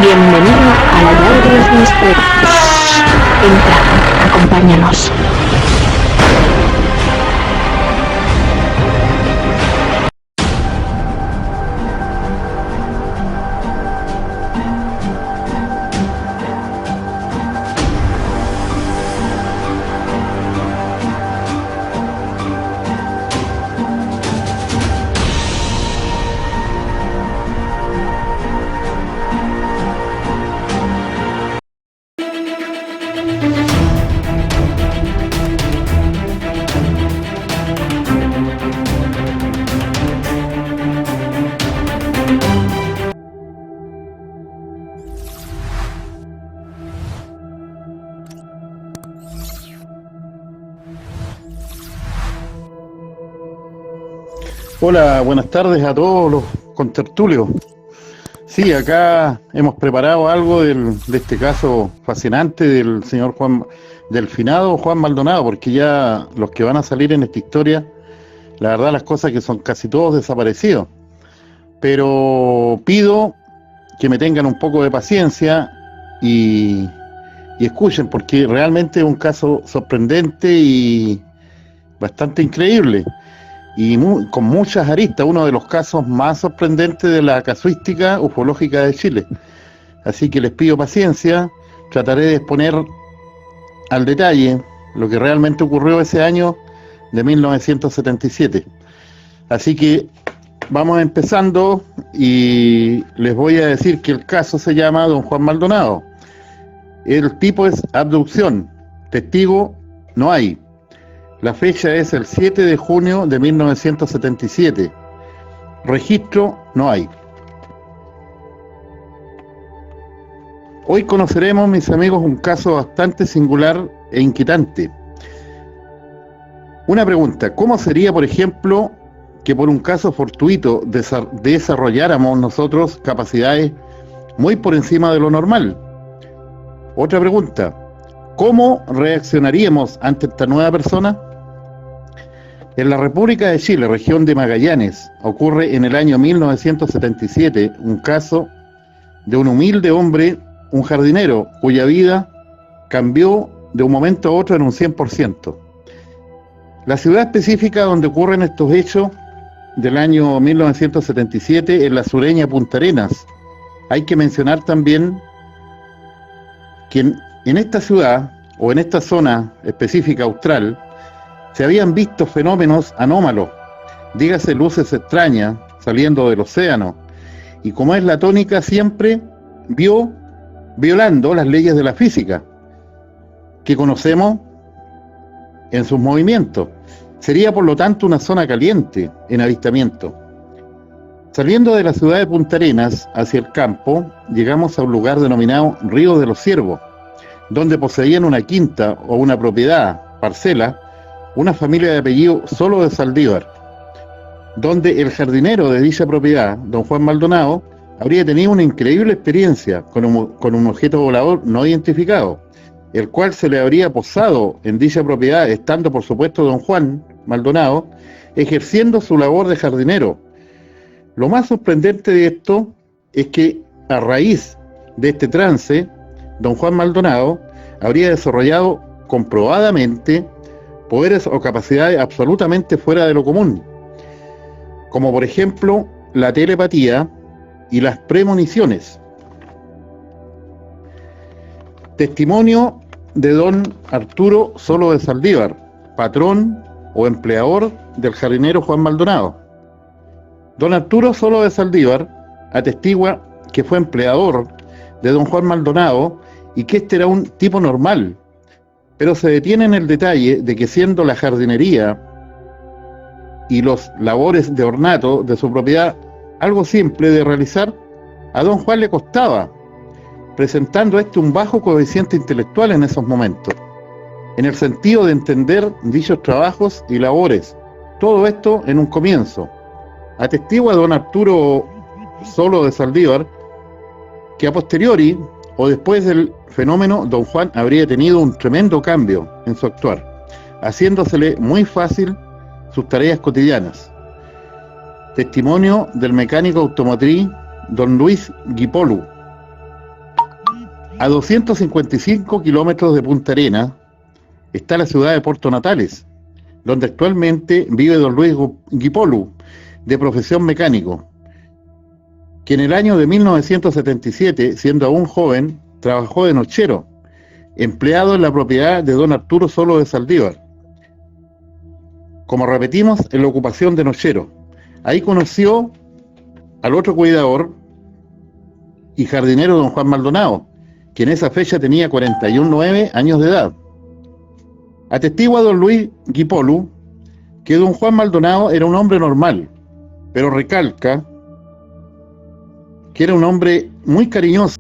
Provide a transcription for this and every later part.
Bienvenido a la llave de los misterios. Entra, acompáñanos. Hola, buenas tardes a todos los contertulios. Sí, acá hemos preparado algo de este caso fascinante del señor del finado Juan Maldonado, porque ya los que van a salir en esta historia, la verdad las cosas que son casi todos desaparecidos. Pero pido que me tengan un poco de paciencia y, y escuchen, porque realmente es un caso sorprendente y bastante increíble. Con muchas aristas, uno de los casos más sorprendentes de la casuística ufológica de Chile. Así que les pido paciencia, trataré de exponer al detalle lo que realmente ocurrió ese año de 1977. Así que vamos empezando y les voy a decir que el caso se llama Don Juan Maldonado. El tipo es abducción, testigo no hay. La fecha es el 7 de junio de 1977. Registro no hay. Hoy conoceremos, mis amigos, un caso bastante singular e inquietante. Una pregunta: ¿cómo sería, por ejemplo, que por un caso fortuito desarrolláramos nosotros capacidades muy por encima de lo normal? Otra pregunta: ¿cómo reaccionaríamos ante esta nueva persona? En la República de Chile, región de Magallanes, ocurre en el año 1977 un caso de un humilde hombre, un jardinero, cuya vida cambió de un momento a otro en un 100%. La ciudad específica donde ocurren estos hechos del año 1977 es la sureña Punta Arenas. Hay que mencionar también que en esta ciudad, o en esta zona específica austral, se habían visto fenómenos anómalos, dígase luces extrañas saliendo del océano, y como es la tónica, siempre violando las leyes de la física que conocemos en sus movimientos. Sería por lo tanto una zona caliente en avistamiento. Saliendo de la ciudad de Punta Arenas hacia el campo, llegamos a un lugar denominado Río de los Ciervos, donde poseían una quinta o una propiedad, parcela, una familia de apellido Solo de Saldívar, donde el jardinero de dicha propiedad, don Juan Maldonado, habría tenido una increíble experiencia con un objeto volador no identificado, el cual se le habría posado en dicha propiedad, estando por supuesto don Juan Maldonado ejerciendo su labor de jardinero. Lo más sorprendente de esto es que a raíz de este trance, don Juan Maldonado habría desarrollado comprobadamente poderes o capacidades absolutamente fuera de lo común, como por ejemplo la telepatía y las premoniciones. Testimonio de don Arturo Solo de Saldívar, patrón o empleador del jardinero Juan Maldonado. Don Arturo Solo de Saldívar atestigua que fue empleador de don Juan Maldonado y que este era un tipo normal, pero se detiene en el detalle de que, siendo la jardinería y los labores de ornato de su propiedad algo simple de realizar, a don Juan le costaba, presentando un bajo coeficiente intelectual en esos momentos, en el sentido de entender dichos trabajos y labores. Todo esto en un comienzo. Atestigua don Arturo Solo de Saldívar que a posteriori, o después del fenómeno, don Juan habría tenido un tremendo cambio en su actuar, haciéndosele muy fácil sus tareas cotidianas. Testimonio del mecánico automotriz don Luis Guipolu, A 255 kilómetros de Punta Arenas está la ciudad de Puerto Natales, donde actualmente vive don Luis Guipolu, de profesión mecánico, que en el año de 1977, siendo aún joven, trabajó de nochero, empleado en la propiedad de don Arturo Solo de Saldívar. Como repetimos, en la ocupación de nochero. Ahí conoció al otro cuidador y jardinero don Juan Maldonado, que en esa fecha tenía 41 años de edad. Atestigua don Luis Guipolu que don Juan Maldonado era un hombre normal, pero recalca que era un hombre muy cariñoso.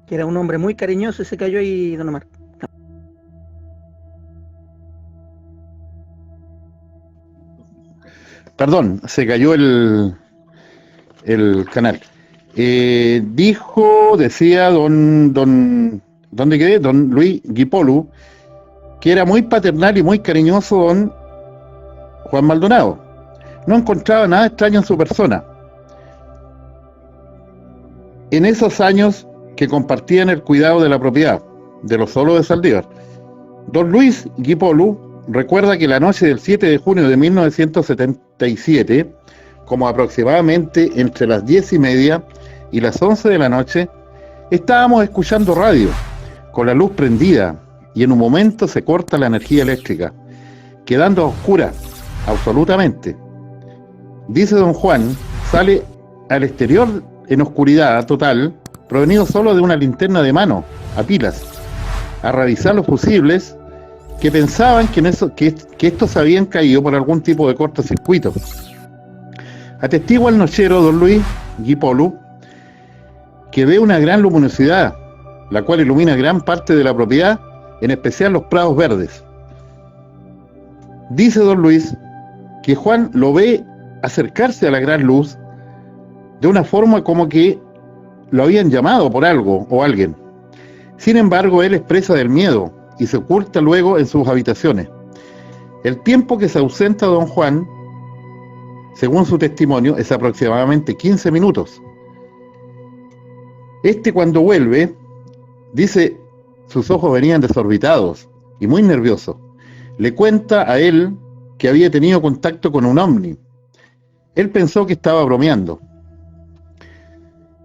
Que era un hombre muy cariñoso y se cayó ahí, don Omar. Perdón, se cayó el canal. Decía ¿dónde quedé? Don Luis Guipolu, que era muy paternal y muy cariñoso don Juan Maldonado. No encontraba nada extraño en su persona. En esos años que compartían el cuidado de la propiedad de los Solos de Saldívar, don Luis Guipolu recuerda que la noche del 7 de junio de 1977, como aproximadamente entre las 10:30 y las 11 de la noche, estábamos escuchando radio, con la luz prendida, y en un momento se corta la energía eléctrica, quedando a oscuras, absolutamente. Dice don Juan, sale al exterior en oscuridad total, provenido solo de una linterna de mano, a pilas, a revisar los fusibles, que pensaban que estos habían caído por algún tipo de cortocircuito. Atestigua el nochero don Luis Guipolu que ve una gran luminosidad, la cual ilumina gran parte de la propiedad, en especial los prados verdes. Dice don Luis que Juan lo ve acercarse a la gran luz de una forma como que lo habían llamado por algo o alguien. Sin embargo, él expresa del miedo y se oculta luego en sus habitaciones. El tiempo que se ausenta don Juan, según su testimonio, es aproximadamente 15 minutos. Cuando vuelve, dice, sus ojos venían desorbitados y muy nerviosos. Le cuenta a él que había tenido contacto con un ovni. Él pensó que estaba bromeando.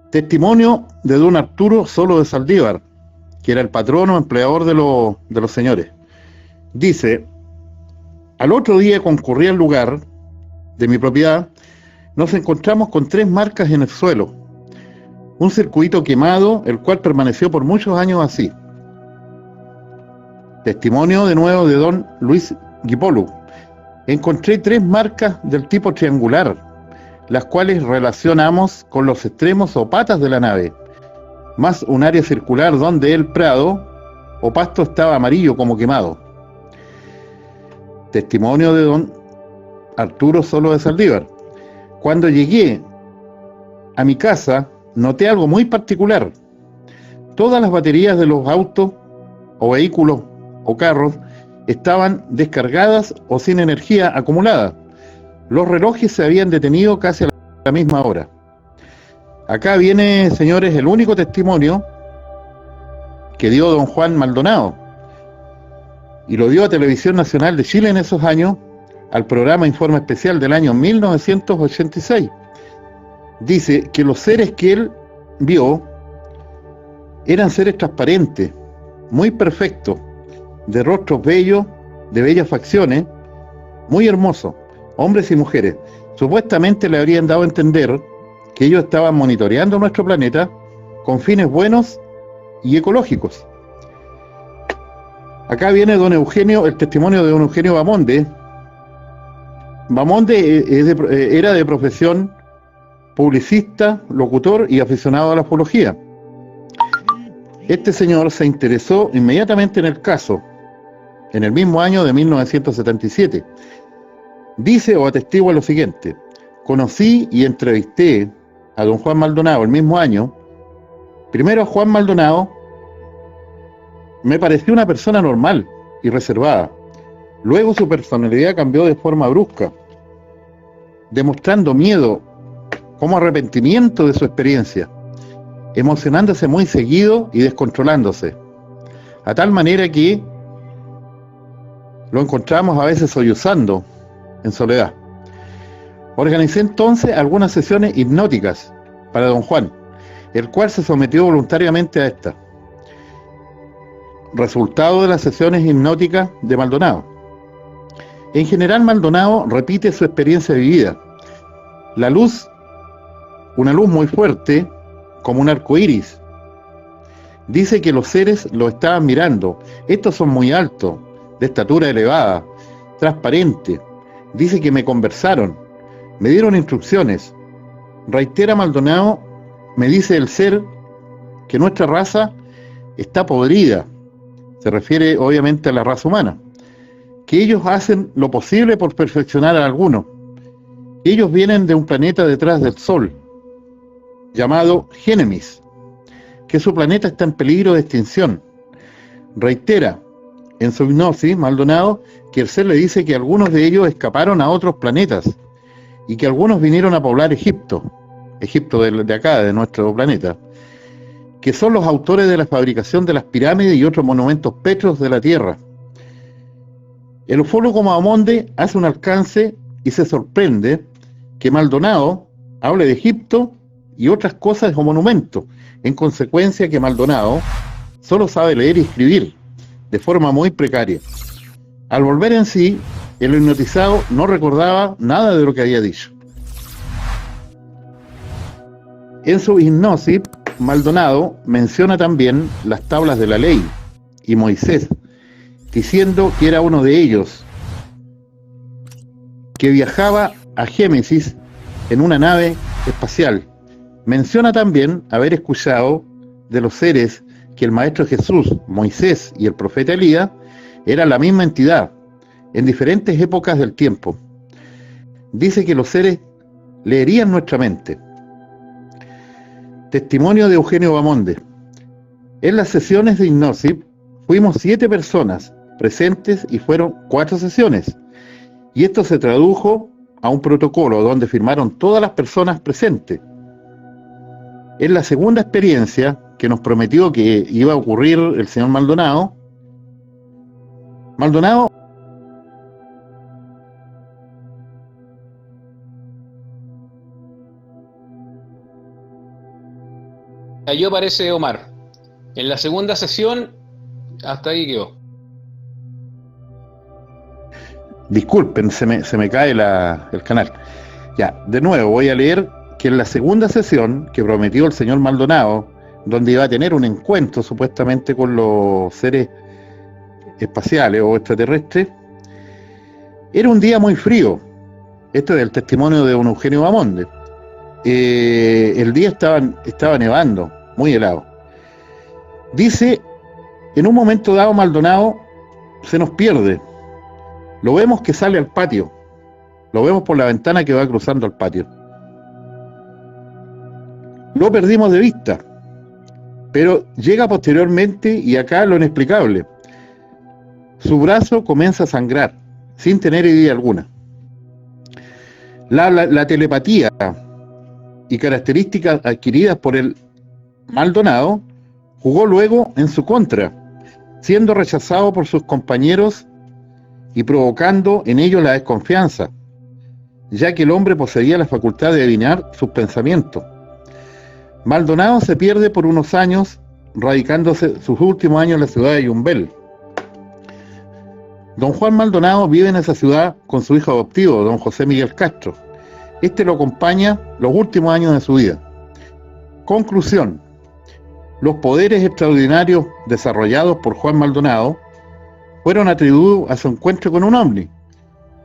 Testimonio de don Arturo Solo de Saldívar, que era el patrono empleador de los señores. Dice, al otro día concurrí al lugar de mi propiedad, nos encontramos con 3 marcas en el suelo, un circuito quemado, el cual permaneció por muchos años así. Testimonio de nuevo de don Luis Guipolu. Encontré 3 marcas del tipo triangular, las cuales relacionamos con los extremos o patas de la nave, más un área circular donde el prado o pasto estaba amarillo como quemado. Testimonio de don Arturo Solo de Saldívar. Cuando llegué a mi casa, noté algo muy particular. Todas las baterías de los autos o vehículos o carros estaban descargadas o sin energía acumulada. Los relojes se habían detenido casi a la misma hora. Acá viene, señores, el único testimonio que dio don Juan Maldonado, y lo dio a Televisión Nacional de Chile en esos años, al programa Informe Especial del año 1986. Dice que los seres que él vio eran seres transparentes, muy perfectos, de rostros bellos, de bellas facciones, muy hermosos, hombres y mujeres. Supuestamente le habrían dado a entender que ellos estaban monitoreando nuestro planeta con fines buenos y ecológicos. Acá viene don Eugenio, el testimonio de don Eugenio Bamonde. Bamonde era de profesión publicista, locutor y aficionado a la ufología. Este señor se interesó inmediatamente en el caso, en el mismo año de 1977. Dice o atestigua lo siguiente: conocí y entrevisté a don Juan Maldonado el mismo año. Primero, a Juan Maldonado me pareció una persona normal y reservada, Luego su personalidad cambió de forma brusca, demostrando miedo como arrepentimiento de su experiencia, emocionándose muy seguido y descontrolándose, a tal manera que lo encontramos a veces sollozando en soledad. Organicé entonces algunas sesiones hipnóticas para don Juan, el cual se sometió voluntariamente a esta. Resultado de las sesiones hipnóticas de Maldonado. En general, Maldonado repite su experiencia vivida. La luz, una luz muy fuerte, como un arco iris. Dice que los seres lo estaban mirando. Estos son muy altos, de estatura elevada, transparente. Dice que me conversaron, me dieron instrucciones. Reitera Maldonado, me dice el ser que nuestra raza está podrida. Se refiere obviamente a la raza humana. Que ellos hacen lo posible por perfeccionar a algunos. Ellos vienen de un planeta detrás del Sol, llamado Génemis, que su planeta está en peligro de extinción. Reitera en su hipnosis, Maldonado, que el ser le dice que algunos de ellos escaparon a otros planetas y que algunos vinieron a poblar Egipto de acá, de nuestro planeta, que son los autores de la fabricación de las pirámides y otros monumentos pétreos de la Tierra. El ufólogo Mahamonde hace un alcance y se sorprende que Maldonado hable de Egipto y otras cosas o monumentos, en consecuencia que Maldonado solo sabe leer y escribir de forma muy precaria. Al volver en sí, el hipnotizado no recordaba nada de lo que había dicho. En su hipnosis, Maldonado menciona también las tablas de la ley y Moisés, diciendo que era uno de ellos, que viajaba a Génesis en una nave espacial. Menciona también haber escuchado de los seres que el Maestro Jesús, Moisés y el profeta Elías eran la misma entidad en diferentes épocas del tiempo. Dice que los seres leerían nuestra mente. Testimonio de Eugenio Bamonde. En las sesiones de hipnosis fuimos 7 personas presentes y fueron 4 sesiones. Y esto se tradujo a un protocolo donde firmaron todas las personas presentes. En la segunda experiencia que nos prometió que iba a ocurrir el señor Maldonado, Cayó, parece, Omar. En la segunda sesión, hasta ahí quedó. Disculpen, se me cae el canal. Ya, de nuevo voy a leer que en la segunda sesión que prometió el señor Maldonado, donde iba a tener un encuentro supuestamente con los seres espaciales o extraterrestres, era un día muy frío. Esto es el testimonio de don Eugenio Bamonde. El día estaba nevando, muy helado. Dice, en un momento dado Maldonado se nos pierde. Lo vemos que sale al patio. Lo vemos por la ventana que va cruzando al patio. Lo perdimos de vista. Pero llega posteriormente y acá lo inexplicable. Su brazo comienza a sangrar, sin tener idea alguna. La telepatía y características adquiridas por el Maldonado jugó luego en su contra, siendo rechazado por sus compañeros y provocando en ellos la desconfianza, ya que el hombre poseía la facultad de adivinar sus pensamientos. Maldonado se pierde por unos años, radicándose sus últimos años en la ciudad de Yumbel. Don Juan Maldonado vive en esa ciudad con su hijo adoptivo, don José Miguel Castro. Este lo acompaña los últimos años de su vida. Conclusión: los poderes extraordinarios desarrollados por Juan Maldonado fueron atribuidos a su encuentro con un ovni.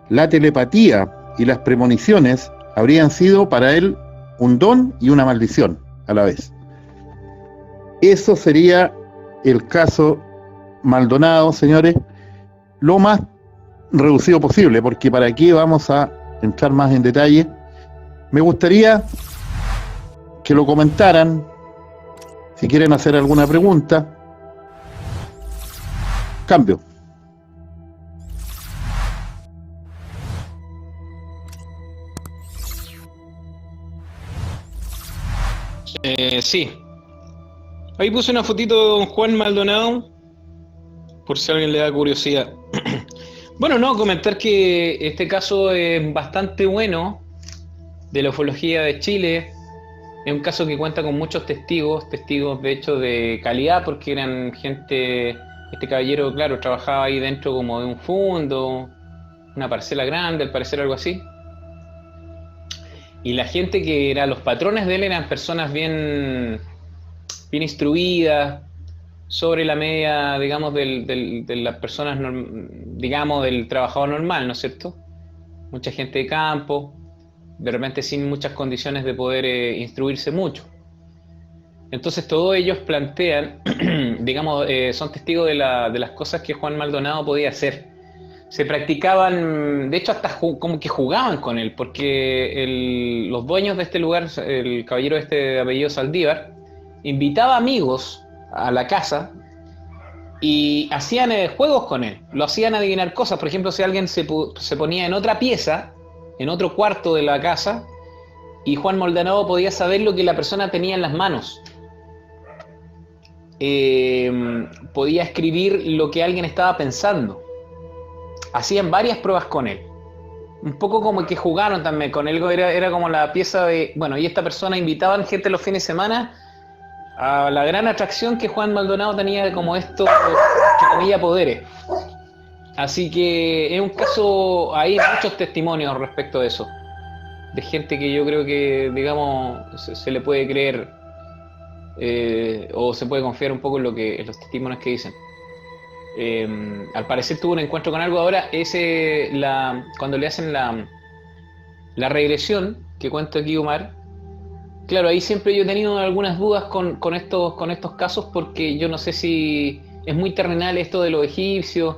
La telepatía y las premoniciones habrían sido para él un don y una maldición a la vez. Eso sería el caso Maldonado, señores, lo más reducido posible, porque para aquí vamos a entrar más en detalle. Me gustaría que lo comentaran, si quieren hacer alguna pregunta. Cambio. Sí. Ahí puse una fotito de don Juan Maldonado, por si a alguien le da curiosidad. Bueno, no, comentar que este caso es bastante bueno de la ufología de Chile. Es un caso que cuenta con muchos testigos de hecho de calidad, porque eran gente, este caballero, claro, trabajaba ahí dentro como de un fondo, una parcela grande, al parecer algo así. Y la gente que era, los patrones de él eran personas bien instruidas, sobre la media, digamos, de las personas, digamos, del trabajador normal, ¿no es cierto? Mucha gente de campo, de repente sin muchas condiciones de poder instruirse mucho. Entonces todos ellos plantean, digamos, son testigos de las cosas que Juan Maldonado podía hacer. Se practicaban, de hecho hasta como que jugaban con él, porque los dueños de este lugar, el caballero este de apellido Saldívar, invitaba amigos a la casa y hacían juegos con él, lo hacían adivinar cosas. Por ejemplo, si alguien se ponía en otra pieza, en otro cuarto de la casa, y Juan Maldonado podía saber lo que la persona tenía en las manos. Podía escribir lo que alguien estaba pensando. Hacían varias pruebas con él. Un poco como que jugaron también con él, era como la pieza de... Bueno, y esta persona invitaban gente los fines de semana a la gran atracción que Juan Maldonado tenía como esto, que tenía poderes. Así que es un caso, hay muchos testimonios respecto de eso, de gente que yo creo que, digamos, se le puede creer o se puede confiar un poco en los testimonios que dicen. Al parecer tuvo un encuentro con algo. Ahora, cuando le hacen la regresión que cuenta aquí Omar, claro, ahí siempre yo he tenido algunas dudas con estos casos, porque yo no sé si es muy terrenal esto de los egipcios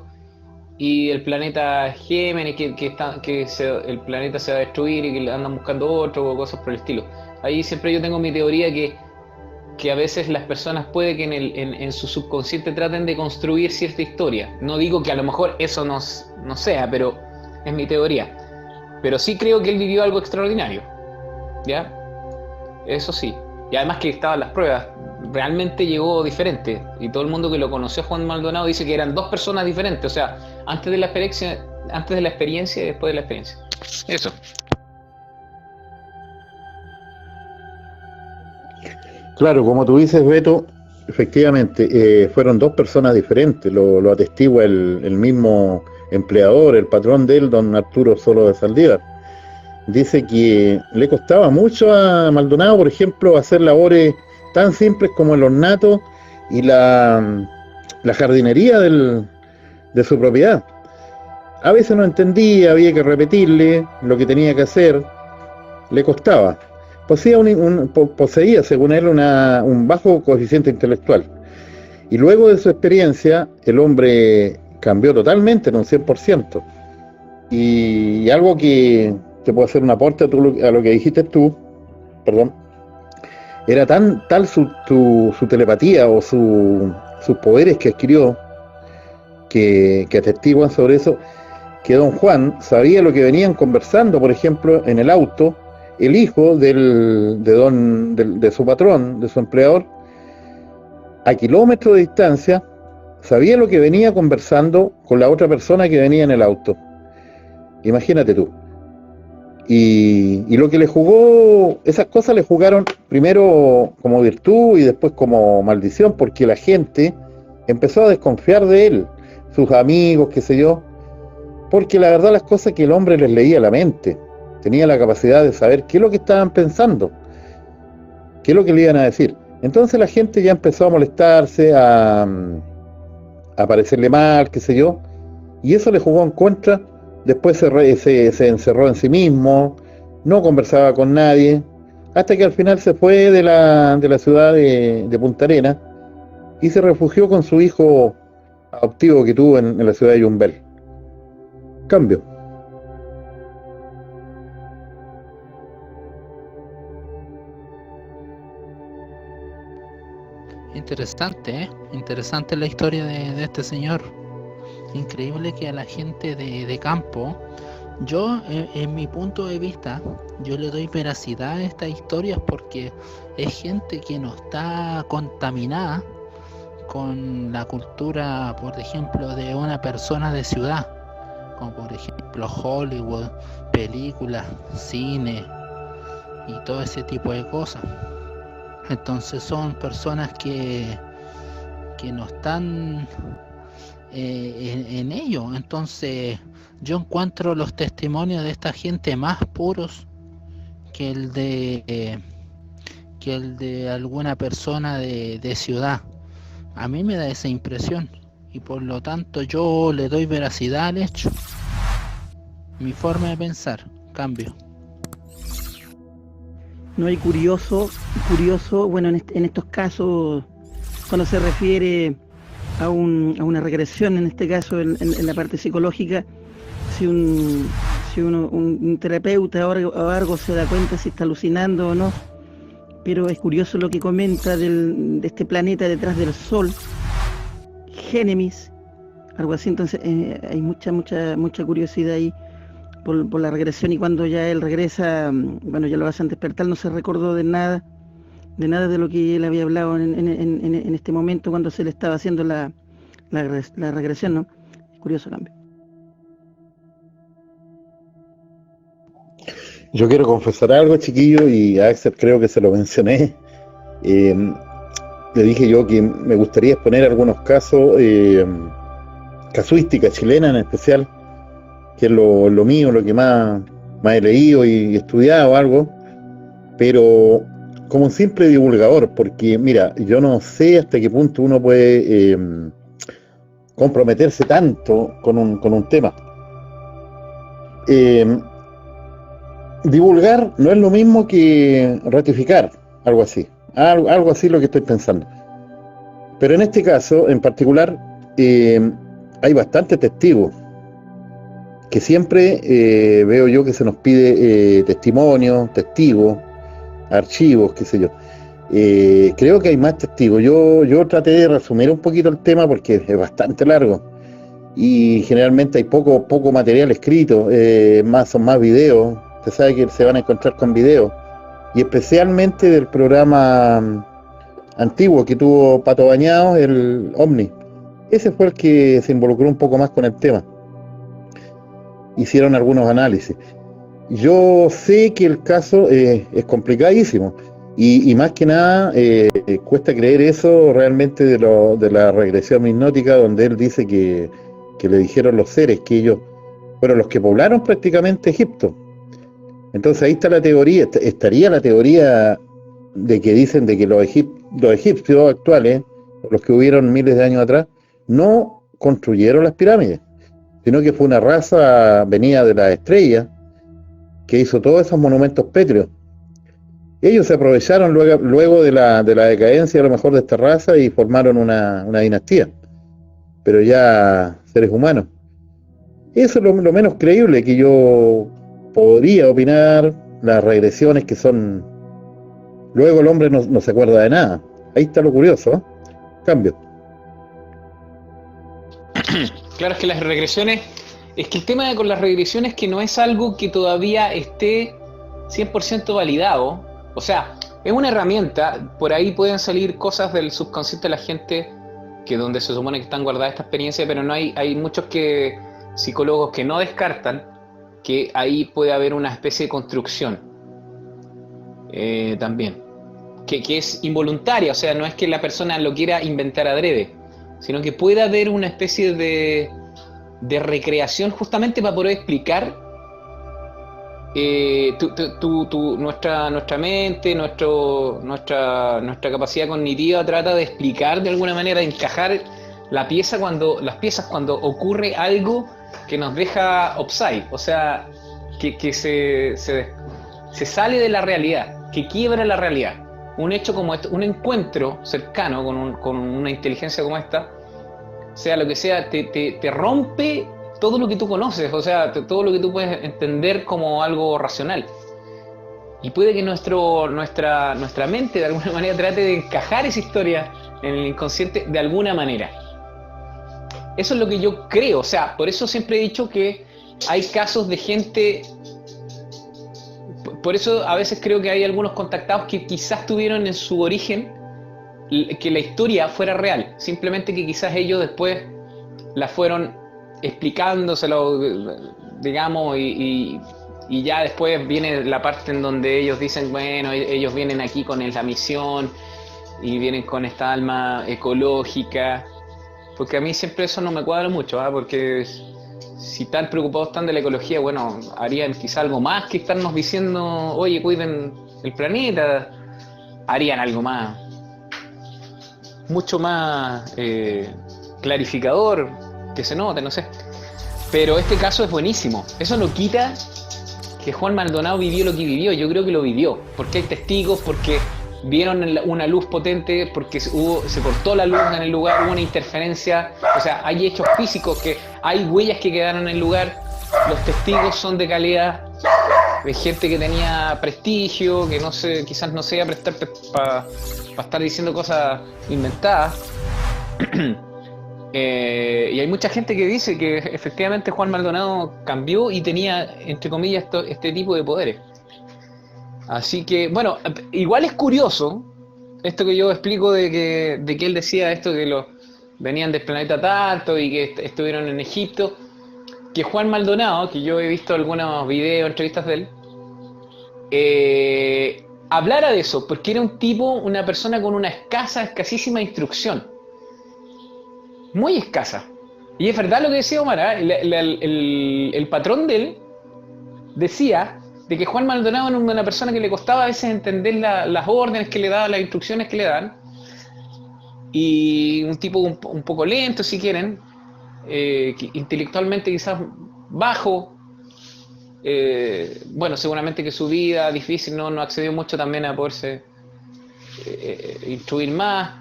y el planeta Géminis, el planeta se va a destruir y que le andan buscando otro o cosas por el estilo. Ahí siempre yo tengo mi teoría que a veces las personas puede que en su subconsciente traten de construir cierta historia. No digo que a lo mejor eso no sea, pero es mi teoría. Pero sí creo que él vivió algo extraordinario, ¿ya? Eso sí. Y además que estaban las pruebas, realmente llegó diferente. Y todo el mundo que lo conoció a Juan Maldonado dice que eran dos personas diferentes. O sea, antes de la experiencia y después de la experiencia. Eso. Claro, como tú dices, Beto, efectivamente, fueron dos personas diferentes, lo atestigua el mismo empleador, el patrón de él, don Arturo Solo de Saldívar. Dice que le costaba mucho a Maldonado, por ejemplo, hacer labores tan simples como el ornato y la jardinería de su propiedad. A veces no entendía, había que repetirle lo que tenía que hacer, le costaba. Poseía, según él, un bajo coeficiente intelectual. Y luego de su experiencia, el hombre cambió totalmente en un 100%. Y algo que puede hacer un aporte a lo que dijiste tú, perdón, era tal su telepatía o sus poderes que adquirió, que atestiguan sobre eso, que don Juan sabía lo que venían conversando, por ejemplo, en el auto, el hijo de su patrón, de su empleador, a kilómetros de distancia, sabía lo que venía conversando con la otra persona que venía en el auto. Imagínate tú. Y lo que le jugó, esas cosas le jugaron primero como virtud y después como maldición, porque la gente empezó a desconfiar de él, sus amigos, qué sé yo, porque la verdad las cosas que el hombre les leía la mente, tenía la capacidad de saber qué es lo que estaban pensando, qué es lo que le iban a decir. Entonces la gente ya empezó a molestarse, a parecerle mal, qué sé yo, y eso le jugó en contra. Después se encerró en sí mismo, no conversaba con nadie, hasta que al final se fue de la ciudad de Punta Arenas y se refugió con su hijo adoptivo que tuvo en la ciudad de Yumbel. Cambio. Interesante, ¿eh? Interesante la historia de este señor. Increíble que a la gente de campo Yo, en mi punto de vista, yo le doy veracidad a estas historias porque es gente que no está contaminada con la cultura, por ejemplo, de una persona de ciudad, como por ejemplo Hollywood, películas, cine y todo ese tipo de cosas. Entonces son personas que no están en ello. Entonces yo encuentro los testimonios de esta gente más puros que el de alguna persona de ciudad. A mí me da esa impresión y por lo tanto yo le doy veracidad al hecho. Mi forma de pensar, cambio. No hay curioso, bueno, en estos casos, cuando se refiere a una regresión, en este caso en la parte psicológica, si un terapeuta o algo se da cuenta si está alucinando o no, pero es curioso lo que comenta de este planeta detrás del Sol, Géminis, algo así. Entonces hay mucha curiosidad ahí por la regresión, y cuando ya él regresa, bueno, ya lo hacen despertar, no se recordó de nada de lo que él había hablado en este momento cuando se le estaba haciendo la regresión, ¿no? Curioso cambio. Yo quiero confesar algo, chiquillo, y a Axel creo que se lo mencioné. Le dije yo que me gustaría exponer algunos casos, casuística chilena en especial, que es lo mío, lo que más he leído y estudiado algo, pero como un simple divulgador, porque mira, yo no sé hasta qué punto uno puede comprometerse tanto con un tema. Divulgar no es lo mismo que ratificar, algo así lo que estoy pensando. Pero en este caso en particular hay bastantes testigos que siempre veo yo que se nos pide testimonios, testigos, archivos, qué sé yo. Creo que hay más testigos. Yo traté de resumir un poquito el tema porque es bastante largo y generalmente hay poco material escrito, son más videos. Usted sabe que se van a encontrar con videos, y especialmente del programa antiguo que tuvo Pato Bañados, el Omni. Ese fue el que se involucró un poco más con el tema. Hicieron algunos análisis. Yo sé que el caso es complicadísimo y más que nada cuesta creer eso realmente de la regresión hipnótica, donde él dice que le dijeron los seres que ellos fueron los que poblaron prácticamente Egipto. Entonces ahí está la teoría, estaría la teoría de que dicen de que los egipcios actuales, los que hubieron miles de años atrás, no construyeron las pirámides, sino que fue una raza venida de las estrellas que hizo todos esos monumentos pétreos. Ellos se aprovecharon luego de la decadencia a lo mejor de esta raza y formaron una dinastía, pero ya seres humanos. Eso es lo menos creíble que yo podría opinar. Las regresiones que son... Luego el hombre no se acuerda de nada. Ahí está lo curioso, ¿eh? Cambio. Claro, es que las regresiones... Es que el tema con las regresiones es que no es algo que todavía esté 100% validado. O sea, es una herramienta. Por ahí pueden salir cosas del subconsciente de la gente que donde se supone que están guardadas esta experiencia, pero no hay muchos psicólogos que no descartan que ahí puede haber una especie de construcción también, que es involuntaria. O sea, no es que la persona lo quiera inventar adrede, sino que puede haber una especie de recreación justamente para poder explicar nuestra mente, nuestra capacidad cognitiva trata de explicar de alguna manera, de encajar las piezas cuando ocurre algo que nos deja offside, o sea, que se sale de la realidad, que quiebra la realidad. Un hecho como este, un encuentro cercano con una inteligencia como esta, sea lo que sea, te rompe todo lo que tú conoces, o sea, todo lo que tú puedes entender como algo racional. Y puede que nuestra mente de alguna manera trate de encajar esa historia en el inconsciente de alguna manera. Eso es lo que yo creo. O sea, por eso siempre he dicho que hay casos de gente. Por eso a veces creo que hay algunos contactados que quizás tuvieron en su origen que la historia fuera real, simplemente que quizás ellos después la fueron explicándoselo, digamos, y ya después viene la parte en donde ellos dicen, bueno, ellos vienen aquí con la misión y vienen con esta alma ecológica, porque a mí siempre eso no me cuadra mucho, ¿eh? Porque si tan preocupados están de la ecología, bueno, harían quizá algo más que estarnos diciendo, oye, cuiden el planeta, harían algo más, mucho más clarificador, que se note, no sé. Pero este caso es buenísimo. Eso no quita que Juan Maldonado vivió lo que vivió. Yo creo que lo vivió, porque hay testigos, porque vieron una luz potente, porque se cortó la luz en el lugar, hubo una interferencia. O sea, hay hechos físicos, que hay huellas que quedaron en el lugar. Los testigos son de calidad, de gente que tenía prestigio, que no sé, quizás no se iba a prestar para estar diciendo cosas inventadas. Y hay mucha gente que dice que efectivamente Juan Maldonado cambió y tenía, entre comillas, este tipo de poderes. Así que, bueno, igual es curioso esto que yo explico de que él decía esto, que venían del planeta tanto y que estuvieron en Egipto, que Juan Maldonado, que yo he visto algunos videos, entrevistas de él, hablara de eso, porque era un tipo, una persona con una escasísima instrucción. Muy escasa. Y es verdad lo que decía Omar, ¿eh? El patrón de él decía de que Juan Maldonado era una persona que le costaba a veces entender las órdenes que le daban, las instrucciones que le dan, y un tipo un poco lento, si quieren, intelectualmente quizás bajo. Bueno, seguramente que su vida difícil no accedió mucho también a poderse instruir más.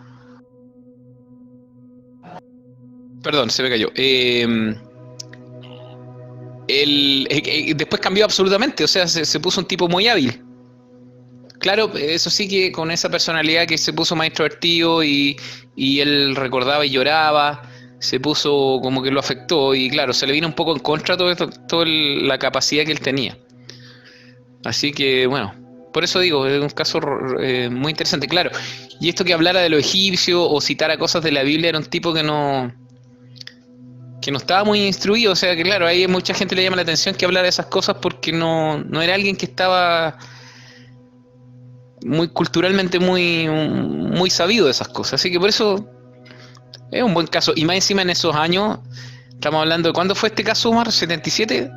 Perdón, se me cayó. Después cambió absolutamente, o sea, se puso un tipo muy hábil. Claro, eso sí, que con esa personalidad que se puso más extrovertido y él recordaba y lloraba, se puso como que lo afectó y claro, se le vino un poco en contra toda la capacidad que él tenía. Así que bueno, por eso digo, es un caso muy interesante, claro. Y esto que hablara de los egipcios o citara cosas de la Biblia, era un tipo que no estaba muy instruido, o sea que claro, ahí mucha gente le llama la atención que hablara de esas cosas porque no era alguien que estaba muy culturalmente muy sabido de esas cosas, así que por eso es un buen caso, y más encima en esos años, estamos hablando de, ¿cuándo fue este caso, Omar? ¿77?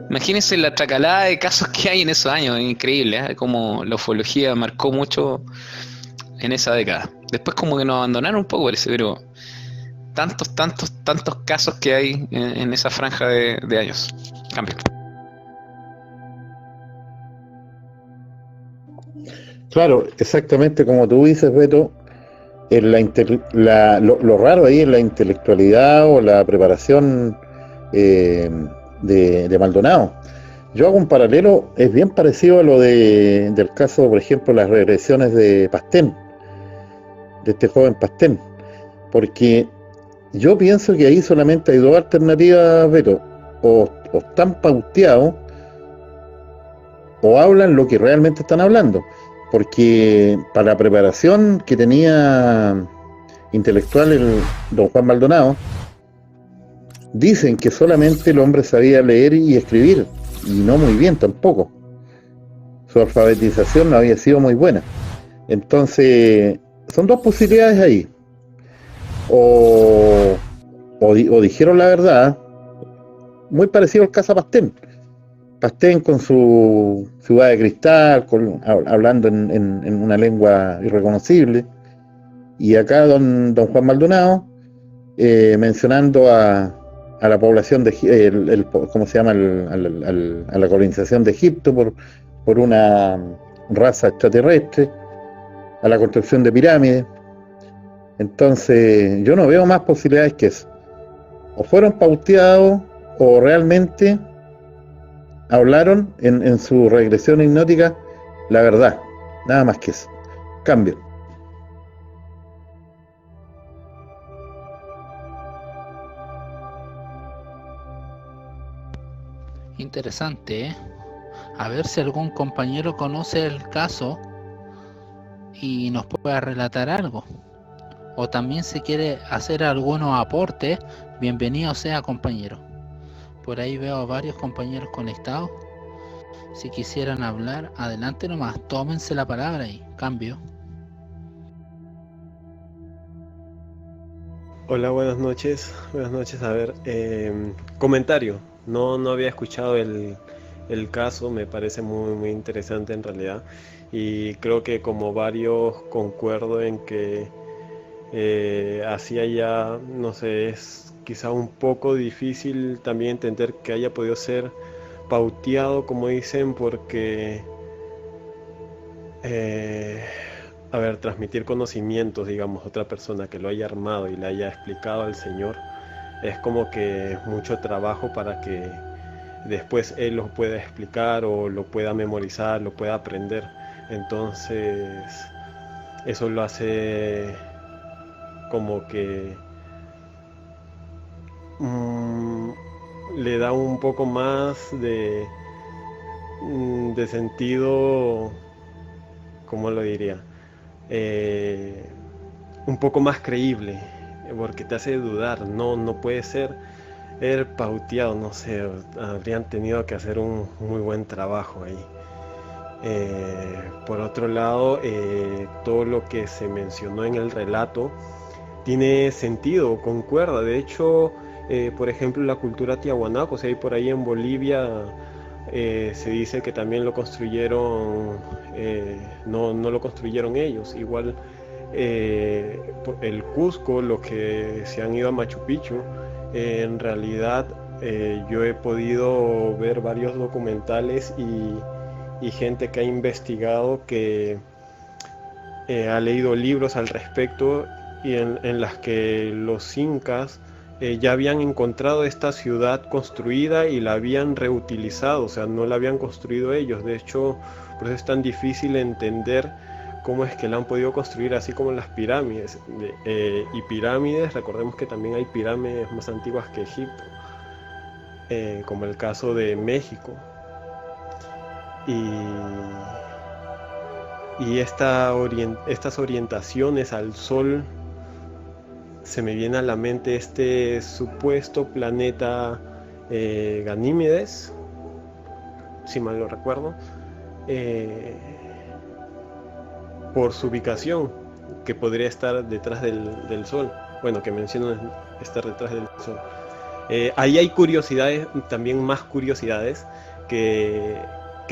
Imagínense la tracalada de casos que hay en esos años, es increíble, ¿eh? Como la ufología marcó mucho en esa década. Después como que nos abandonaron un poco, parece, pero tantos casos que hay en esa franja de años. Cambio. Claro, exactamente como tú dices, Beto, lo raro ahí es la intelectualidad o la preparación de Maldonado. Yo hago un paralelo, es bien parecido a lo del caso, por ejemplo, las regresiones de Pastén, de este joven Pastén, porque yo pienso que ahí solamente hay dos alternativas, Beto, o están pauteados o hablan lo que realmente están hablando, porque para la preparación que tenía intelectual el don Juan Maldonado, dicen que solamente el hombre sabía leer y escribir, y no muy bien tampoco. Su alfabetización no había sido muy buena. Entonces, son dos posibilidades ahí. O dijeron la verdad, muy parecido al caso Pastén. Pastén con su ciudad de cristal, hablando en una lengua irreconocible. Y acá don Juan Maldonado, mencionando a la población de ¿cómo se llama? A la colonización de Egipto por una raza extraterrestre, a la construcción de pirámides. Entonces, yo no veo más posibilidades que eso. O fueron pauteados o realmente hablaron en su regresión hipnótica la verdad. Nada más que eso. Cambio. Interesante, ¿eh? A ver si algún compañero conoce el caso y nos pueda relatar algo. O también si quiere hacer algunos aportes, bienvenido sea, compañero. Por ahí veo a varios compañeros conectados. Si quisieran hablar, adelante nomás, tómense la palabra y cambio. Hola, buenas noches. Buenas noches. A ver, comentario. No había escuchado el caso, me parece muy interesante en realidad. Y creo que como varios concuerdo en que hacía ya, no sé, es quizá un poco difícil también entender que haya podido ser pauteado, como dicen, porque a ver, transmitir conocimientos, digamos, a otra persona que lo haya armado y le haya explicado al Señor, es como que mucho trabajo para que después Él lo pueda explicar o lo pueda memorizar, lo pueda aprender. Entonces, eso lo hace como que le da un poco más de sentido, ¿cómo lo diría? Un poco más creíble, porque te hace dudar. No puede ser pauteado, no sé, habrían tenido que hacer un muy buen trabajo ahí. Por otro lado, todo lo que se mencionó en el relato tiene sentido, concuerda. De hecho, por ejemplo, la cultura tiahuanaco, o sea, por ahí en Bolivia se dice que también lo construyeron, no lo construyeron ellos. Igual el Cusco, los que se han ido a Machu Picchu, en realidad yo he podido ver varios documentales y gente que ha investigado, que ha leído libros al respecto, y en las que los incas ya habían encontrado esta ciudad construida y la habían reutilizado, o sea, no la habían construido ellos. De hecho, por eso es tan difícil entender cómo es que la han podido construir, así como las pirámides. Y pirámides, recordemos que también hay pirámides más antiguas que Egipto, como el caso de México. Y estas orientaciones al sol, se me viene a la mente este supuesto planeta Ganímedes, si mal no recuerdo, por su ubicación, que podría estar detrás del Sol. Bueno, que menciono estar detrás del Sol. Ahí hay curiosidades, también más curiosidades, que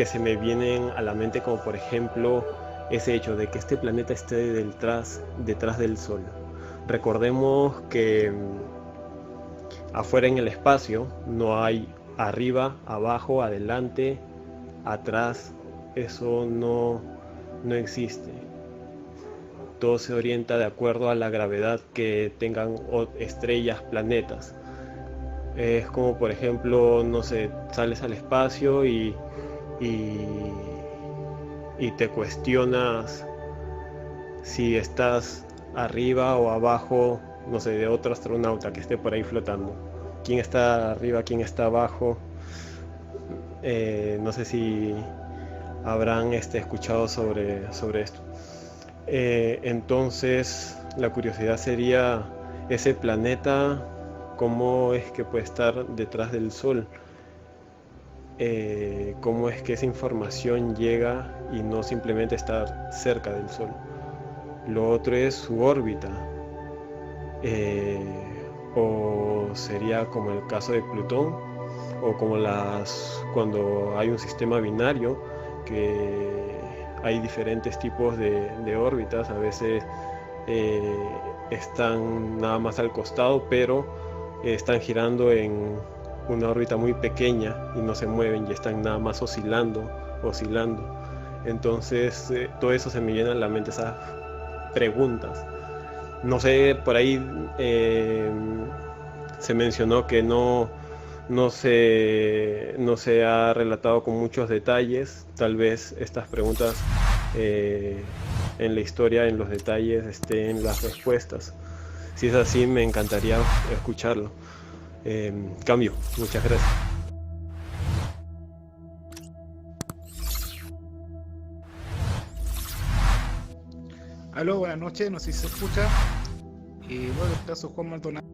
se me vienen a la mente, como por ejemplo ese hecho de que este planeta esté detrás del Sol. Recordemos que afuera en el espacio no hay arriba, abajo, adelante, atrás. Eso no existe. Todo se orienta de acuerdo a la gravedad que tengan estrellas, planetas. Es como, por ejemplo, no sé, sales al espacio y te cuestionas si estás arriba o abajo, no sé, de otro astronauta que esté por ahí flotando. ¿Quién está arriba? ¿Quién está abajo? No sé si habrán escuchado sobre esto. Entonces, la curiosidad sería, ese planeta, ¿cómo es que puede estar detrás del Sol? ¿Cómo es que esa información llega y no simplemente estar cerca del Sol? Lo otro es su órbita, o sería como el caso de Plutón, o como cuando hay un sistema binario, que hay diferentes tipos de órbitas. A veces están nada más al costado, pero están girando en una órbita muy pequeña y no se mueven, y están nada más oscilando. Entonces todo eso se me llena en la mente, esas preguntas. No sé, por ahí se mencionó que no se ha relatado con muchos detalles. Tal vez estas preguntas en la historia, en los detalles, estén las respuestas. Si es así, me encantaría escucharlo. Cambio, muchas gracias. Aló, buenas noches, no sé si se escucha. Bueno, el caso Juan Maldonado.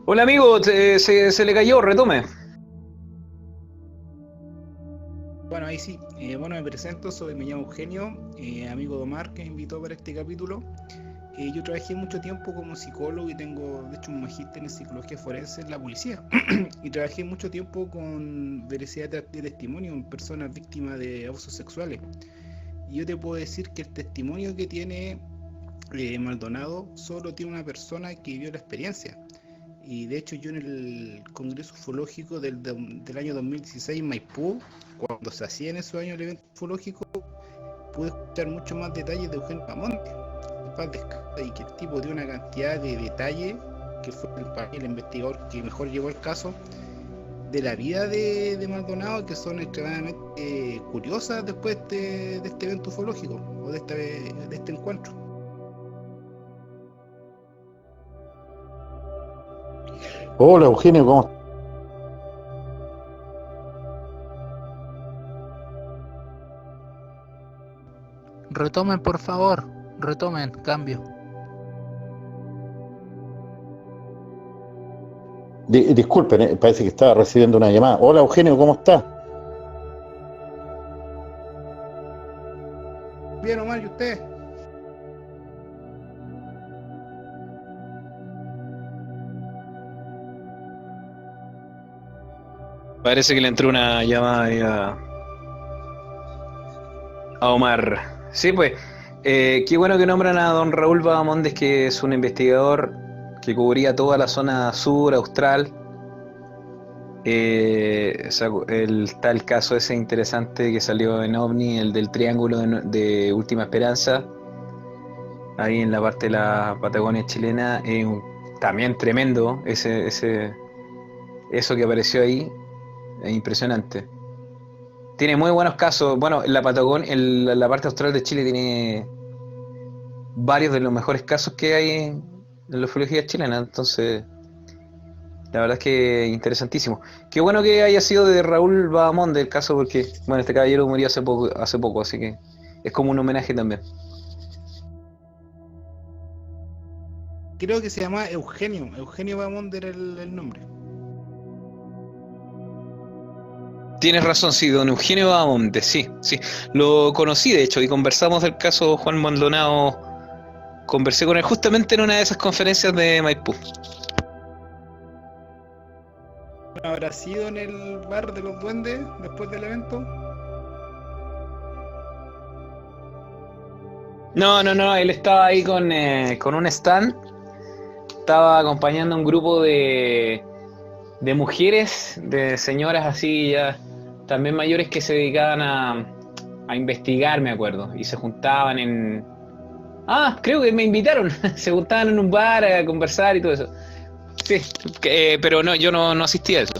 Hola amigo, se le cayó, retome. Bueno, ahí sí. Bueno, me presento, me llamo Eugenio, amigo de Omar que me invitó para este capítulo. Yo trabajé mucho tiempo como psicólogo y tengo, de hecho, un magíster en psicología forense en la policía. Y trabajé mucho tiempo con veracidad de testimonio en personas víctimas de abusos sexuales. Y yo te puedo decir que el testimonio que tiene Maldonado solo tiene una persona que vivió la experiencia. Y de hecho yo en el Congreso Ufológico del año 2016 en Maipú, cuando se hacía en esos años el evento ufológico, pude escuchar mucho más detalles de Eugenio Bahamonde, y que el tipo dio una cantidad de detalles, que fue el investigador que mejor llevó el caso, de la vida de Maldonado, que son extremadamente curiosas después de este evento ufológico, o de este encuentro. Hola Eugenio, ¿cómo estás? Retomen, por favor. Retomen, cambio. Disculpen, parece que estaba recibiendo una llamada. Hola Eugenio, ¿cómo estás? Bien, Omar, ¿y usted? Parece que le entró una llamada ahí a Omar. Sí, pues, qué bueno que nombran a don Raúl Vagamondes, que es un investigador que cubría toda la zona sur, austral. Está el caso ese interesante que salió en OVNI, el del Triángulo de Última Esperanza, ahí en la parte de la Patagonia chilena. También tremendo eso que apareció ahí, es impresionante. Tiene muy buenos casos. Bueno, la Patagonia, la parte austral de Chile tiene varios de los mejores casos que hay en la ufología chilena. Entonces, la verdad es que interesantísimo. Qué bueno que haya sido de Raúl Bahamonde el caso, porque, bueno, este caballero murió hace poco, así que es como un homenaje también. Creo que se llama Eugenio Bahamonde era el nombre. Tienes razón, sí, don Eugenio Bahamonde, sí. Lo conocí, de hecho, y conversamos del caso Juan Maldonado. Conversé con él justamente en una de esas conferencias de Maipú. ¿Habrá sido en el bar de los duendes después del evento? No, él estaba ahí con un stand. Estaba acompañando a un grupo de mujeres, de señoras así ya también mayores, que se dedicaban a investigar, me acuerdo, y se juntaban creo que me invitaron. Se juntaban en un bar a conversar y todo eso. Sí, pero no, yo no asistí a eso.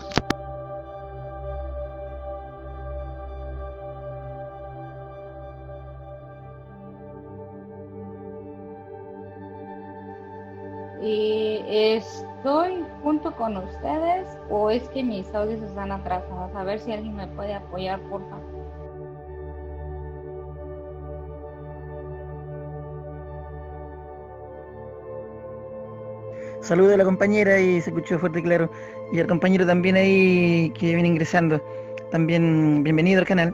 ¿Estoy junto con ustedes o es que mis audios están atrasados? A ver si alguien me puede apoyar, por favor. Saludo a la compañera y se escuchó fuerte y claro. Y al compañero también ahí que viene ingresando. También bienvenido al canal.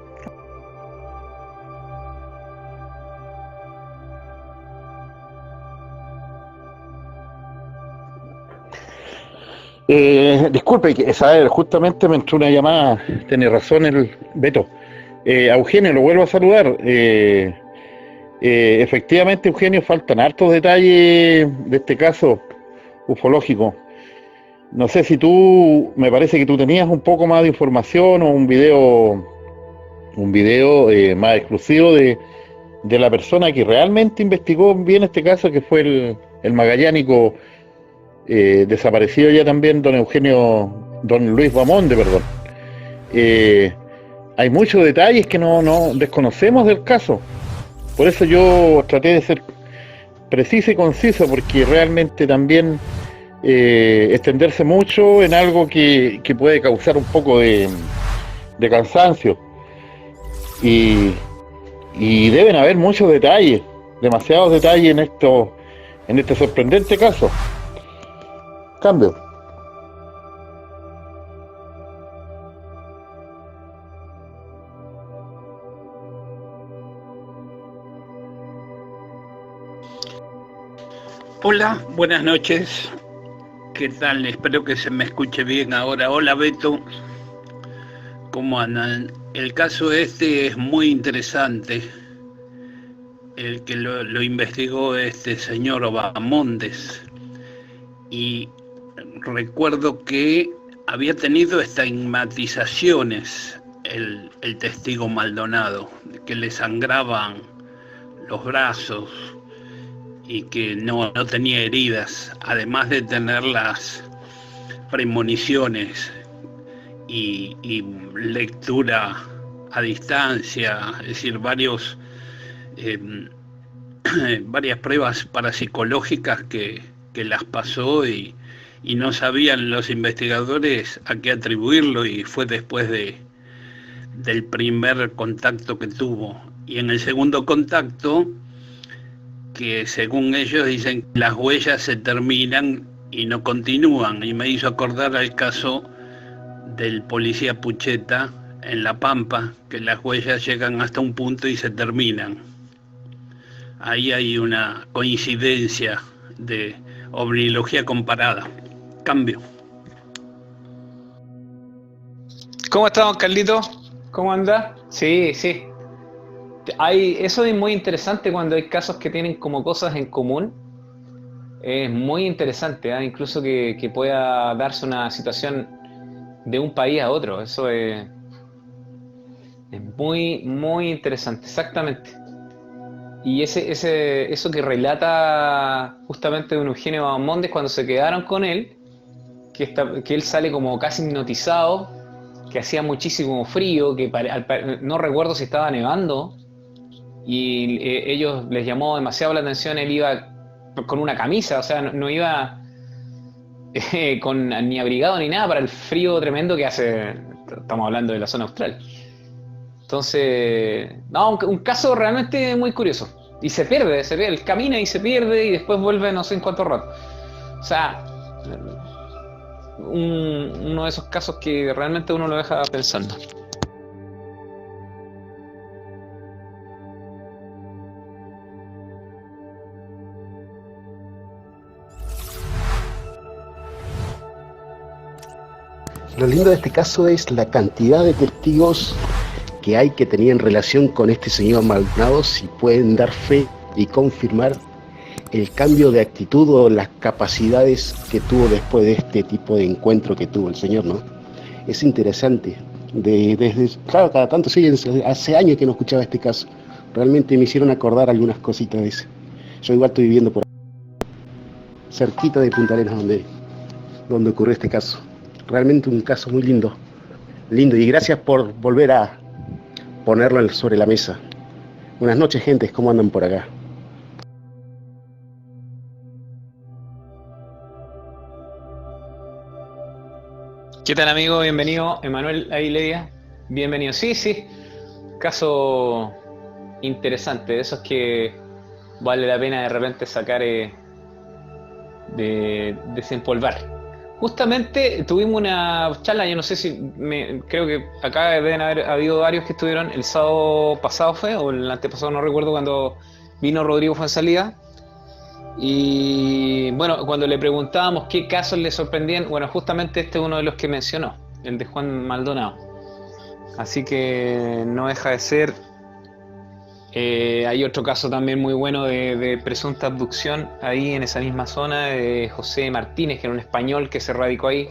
Disculpe, Saber, justamente me entró una llamada, tiene razón el Beto. A Eugenio lo vuelvo a saludar. Efectivamente, Eugenio, faltan hartos detalles de este caso ufológico. No sé si me parece que tú tenías un poco más de información o un video más exclusivo de la persona que realmente investigó bien este caso, que fue el magallánico desaparecido ya también, don Luis Bahamonde, perdón. Hay muchos detalles que no desconocemos del caso. Por eso yo traté de ser preciso y conciso, porque realmente también extenderse mucho en algo que puede causar un poco de cansancio. y deben haber muchos detalles, demasiados detalles en este sorprendente caso. Cambio. Hola, buenas noches. ¿Qué tal? Espero que se me escuche bien ahora. Hola, Beto. ¿Cómo andan? El caso este es muy interesante. El que lo investigó este señor Bahamondes. Y recuerdo que había tenido estigmatizaciones el testigo Maldonado, que le sangraban los brazos y que no tenía heridas, además de tener las premoniciones y lectura a distancia, es decir, varias pruebas parapsicológicas que las pasó y no sabían los investigadores a qué atribuirlo, y fue después del primer contacto que tuvo. Y en el segundo contacto, que según ellos dicen que las huellas se terminan y no continúan, y me hizo acordar al caso del policía Pucheta en La Pampa, que las huellas llegan hasta un punto y se terminan. Ahí hay una coincidencia de ovnilogía comparada. Cambio. ¿Cómo estamos, Carlito? ¿Cómo anda? Sí. Eso es muy interesante cuando hay casos que tienen como cosas en común. Es muy interesante, ¿eh? Incluso que pueda darse una situación de un país a otro. Eso es muy, muy interesante, exactamente. Y eso que relata justamente don Eugenio Bahamondes cuando se quedaron con él, que él sale como casi hipnotizado, que hacía muchísimo frío, que no recuerdo si estaba nevando, y ellos les llamó demasiado la atención. Él iba con una camisa, o sea, no iba ni abrigado ni nada para el frío tremendo que hace. Estamos hablando de la zona austral. Entonces, no, un caso realmente muy curioso. Y se pierde, él camina y se pierde y después vuelve no sé en cuánto rato. O sea, uno de esos casos que realmente uno lo deja pensando. Lo lindo de este caso es la cantidad de testigos que hay que tenían relación con este señor Maldonado, si pueden dar fe y confirmar el cambio de actitud o las capacidades que tuvo después de este tipo de encuentro que tuvo el señor, ¿no? Es interesante. Claro, cada tanto, sí, hace años que no escuchaba este caso. Realmente me hicieron acordar algunas cositas de ese. Yo igual estoy viviendo por cerquita de Punta Arenas, donde ocurrió este caso. Realmente un caso muy lindo, y gracias por volver a ponerlo sobre la mesa. Buenas noches, gente, ¿cómo andan por acá? ¿Qué tal, amigo? Bienvenido, Emanuel Aguilera. Bienvenido. Sí, caso interesante, de esos que vale la pena de repente sacar, de desempolvar. Justamente tuvimos una charla, yo no sé si, creo que acá deben haber habido varios que estuvieron el sábado pasado o el antepasado, no recuerdo, cuando vino Rodrigo Fuenzalida. Y bueno, cuando le preguntábamos qué casos le sorprendían, bueno, justamente este es uno de los que mencionó, el de Juan Maldonado. Así que no deja de ser. Hay otro caso también muy bueno de presunta abducción ahí en esa misma zona, de José Martínez, que era un español que se radicó ahí,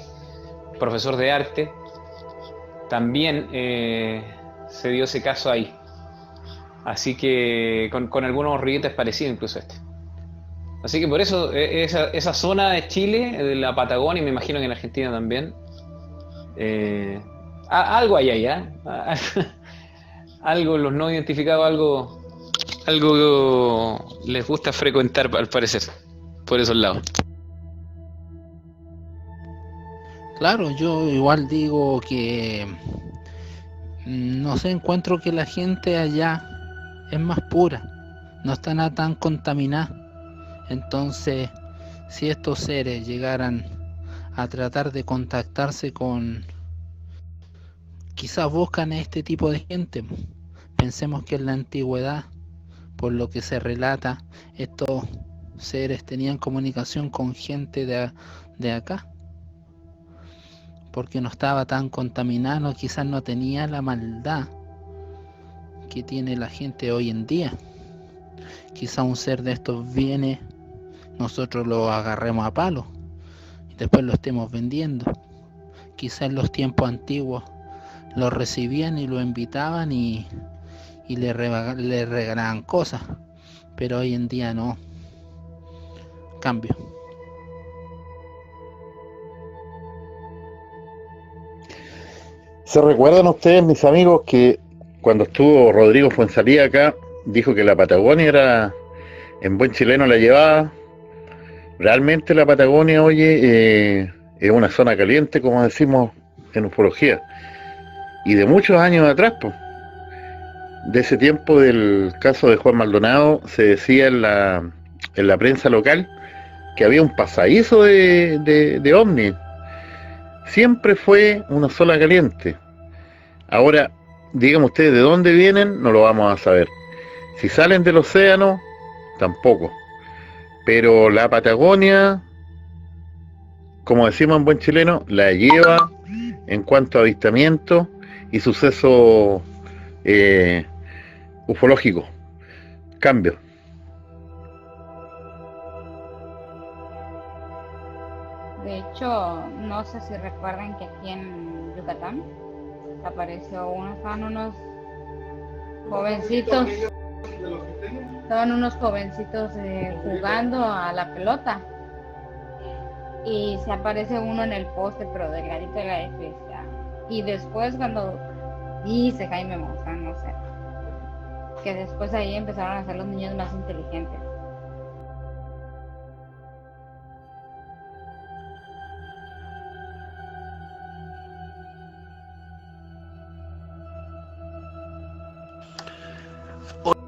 profesor de arte. También se dio ese caso ahí. Así que con algunos riguetes parecidos incluso a este. Así que por eso esa zona de Chile, de la Patagonia, y me imagino que en Argentina también, algo hay ahí, ¿eh? Algo, los no identificados, algo les gusta frecuentar, al parecer, por esos lados. Claro, yo igual digo que No sé, encuentro que la gente allá es más pura, no están tan contaminada. Entonces, si estos seres llegaran a tratar de contactarse con, quizás buscan a este tipo de gente. Pensemos que en la antigüedad, por lo que se relata, estos seres tenían comunicación con gente de acá, porque no estaba tan contaminado, quizás no tenía la maldad que tiene la gente hoy en día. Quizás un ser de estos viene, nosotros lo agarremos a palo y después lo estemos vendiendo. Quizás en los tiempos antiguos lo recibían y lo invitaban y le regalaban cosas, pero hoy en día no. Cambio. ¿Se recuerdan ustedes, mis amigos, que cuando estuvo Rodrigo Fuenzalía acá, dijo que la Patagonia era, en buen chileno la llevaba? Realmente la Patagonia, oye, es una zona caliente, como decimos en ufología, y de muchos años atrás, pues. De ese tiempo del caso de Juan Maldonado, se decía en la prensa local que había un pasadizo de ovni. Siempre fue una zona caliente. Ahora, díganme ustedes de dónde vienen, no lo vamos a saber. Si salen del océano, tampoco. Pero la Patagonia, como decimos en buen chileno, la lleva en cuanto a avistamientos y sucesos ufológicos. Cambio. De hecho, no sé si recuerdan que aquí en Yucatán apareció estaban unos jovencitos jugando a la pelota y se aparece uno en el poste, pero delgadito de la iglesia. Y después cuando dice Jaime Maussan, no sé, que después ahí empezaron a ser los niños más inteligentes.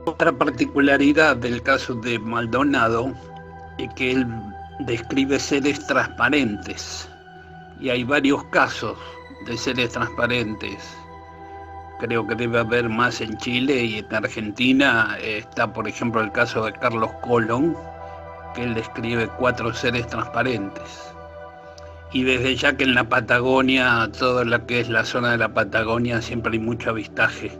Otra particularidad del caso de Maldonado es que él describe seres transparentes, y hay varios casos de seres transparentes. Creo que debe haber más en Chile, y en Argentina está, por ejemplo, el caso de Carlos Colón, que él describe 4 seres transparentes. Y desde ya que en la Patagonia, toda lo que es la zona de la Patagonia, siempre hay mucho avistaje.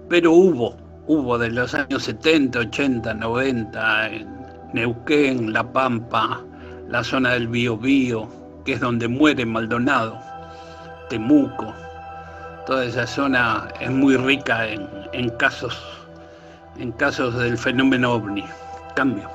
Pero hubo de los años 70, 80, 90, en Neuquén, La Pampa, la zona del Biobío, que es donde muere Maldonado, Temuco. Toda esa zona es muy rica en casos del fenómeno ovni. Cambio.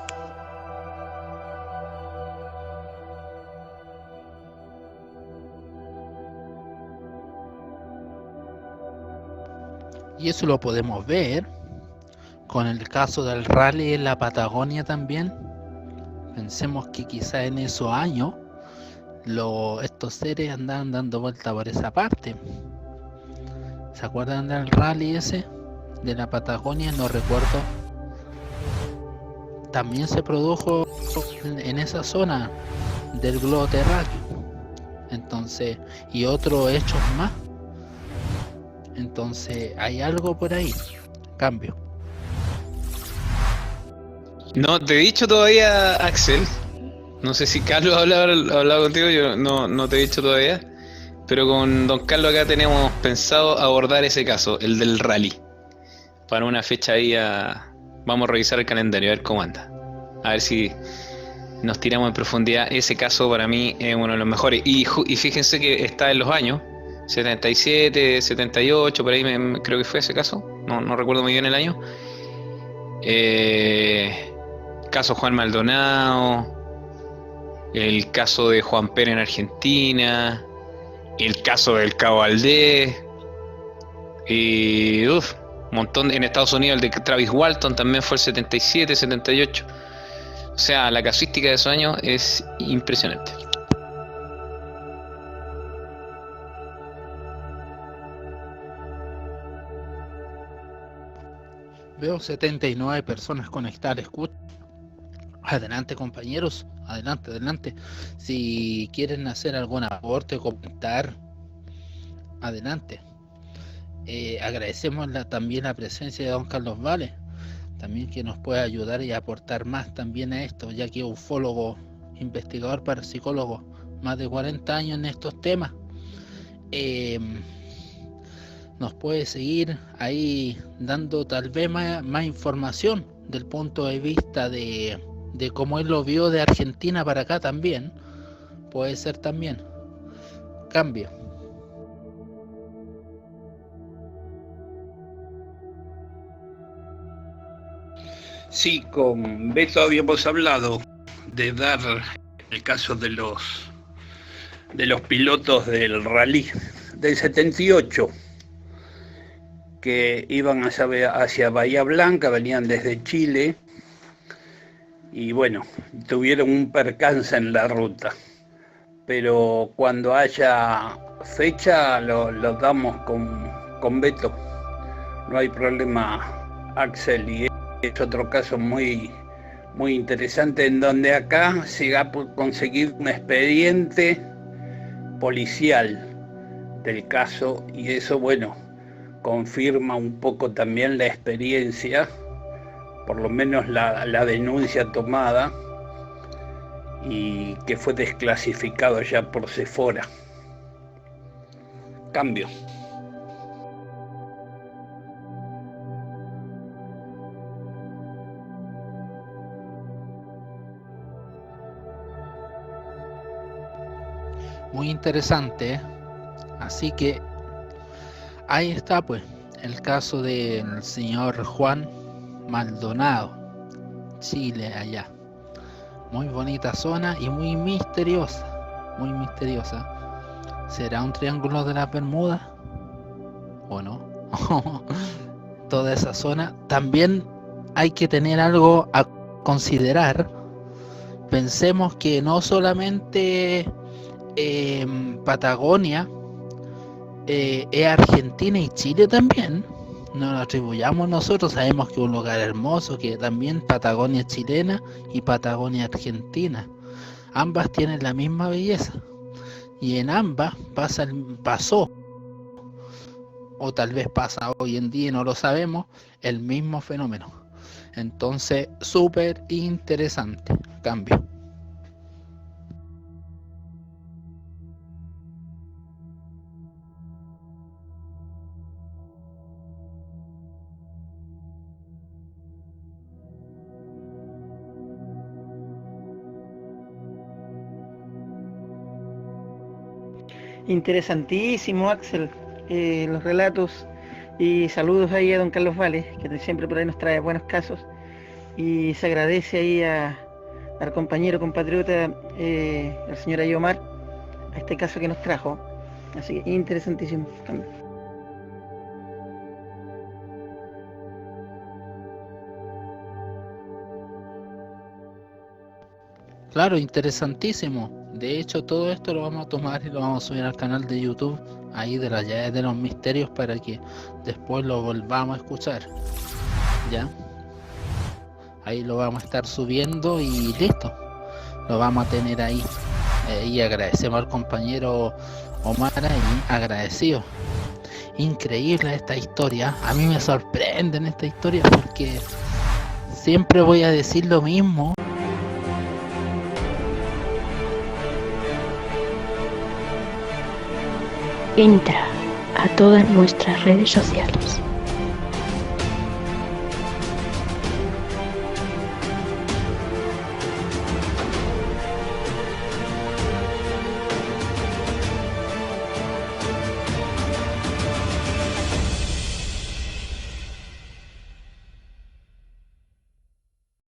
Y eso lo podemos ver con el caso del rally en la Patagonia también. Pensemos que quizá en esos años estos seres andaban dando vuelta por esa parte. ¿Se acuerdan del rally ese de la Patagonia? No recuerdo. También se produjo en esa zona del globo terráqueo. Entonces, y otros hechos más. Entonces, hay algo por ahí. Cambio. No te he dicho todavía, Axel. No sé si Carlos ha hablado contigo, yo no te he dicho todavía. Pero con don Carlos acá tenemos pensado abordar ese caso, el del rally. Para una fecha ahí vamos a revisar el calendario, a ver cómo anda. A ver si nos tiramos en profundidad. Ese caso para mí es uno de los mejores. Y fíjense que está en los años 77, 78, por ahí creo que fue ese caso. No recuerdo muy bien el año. Caso Juan Maldonado, el caso de Juan Pérez en Argentina, el caso del Cabo Valdés, y un montón en Estados Unidos, el de Travis Walton también fue el 77, 78. O sea, la casuística de esos años es impresionante. Veo 79 personas conectadas. Escucha. Adelante, compañeros. Adelante. Si quieren hacer algún aporte, comentar, adelante. Agradecemos también la presencia de don Carlos Vale, también que nos puede ayudar y aportar más también a esto, ya que es ufólogo, investigador parapsicólogo, más de 40 años en estos temas. Nos puede seguir ahí dando tal vez más información del punto de vista de cómo él lo vio de Argentina para acá también. Puede ser también. Cambio. Sí, con Beto habíamos hablado de dar el caso de los pilotos del rally del 78 que iban hacia Bahía Blanca, venían desde Chile y bueno, tuvieron un percance en la ruta, pero cuando haya fecha lo damos con Beto, no hay problema, Axel, y es otro caso muy interesante en donde acá se va a conseguir un expediente policial del caso y eso, bueno, confirma un poco también la experiencia, por lo menos la denuncia tomada y que fue desclasificado ya por Sephora. Cambio. Muy interesante, ¿eh? Así que ahí está pues el caso del señor Juan Maldonado, Chile, allá. Muy bonita zona y muy misteriosa. ¿Será un triángulo de las Bermudas? ¿O no? Toda esa zona. También hay que tener algo a considerar. Pensemos que no solamente Patagonia es Argentina y Chile también. No lo atribuyamos nosotros, sabemos que es un lugar hermoso, que también Patagonia chilena y Patagonia argentina, ambas tienen la misma belleza y en ambas pasó o tal vez pasa hoy en día, no lo sabemos, el mismo fenómeno. Entonces, súper interesante. Cambio. Interesantísimo, Axel, los relatos, y saludos ahí a don Carlos Vale, que siempre por ahí nos trae buenos casos, y se agradece ahí al compañero, compatriota, al señor Ayomar, a este caso que nos trajo, así que interesantísimo. Claro, interesantísimo. De hecho, todo esto lo vamos a tomar y lo vamos a subir al canal de YouTube, ahí de las llaves de los misterios, para que después lo volvamos a escuchar. ¿Ya? Ahí lo vamos a estar subiendo y listo. Lo vamos a tener ahí. Y agradecemos al compañero Omar ahí, agradecido. Increíble esta historia. A mí me sorprenden esta historia porque siempre voy a decir lo mismo. Entra a todas nuestras redes sociales.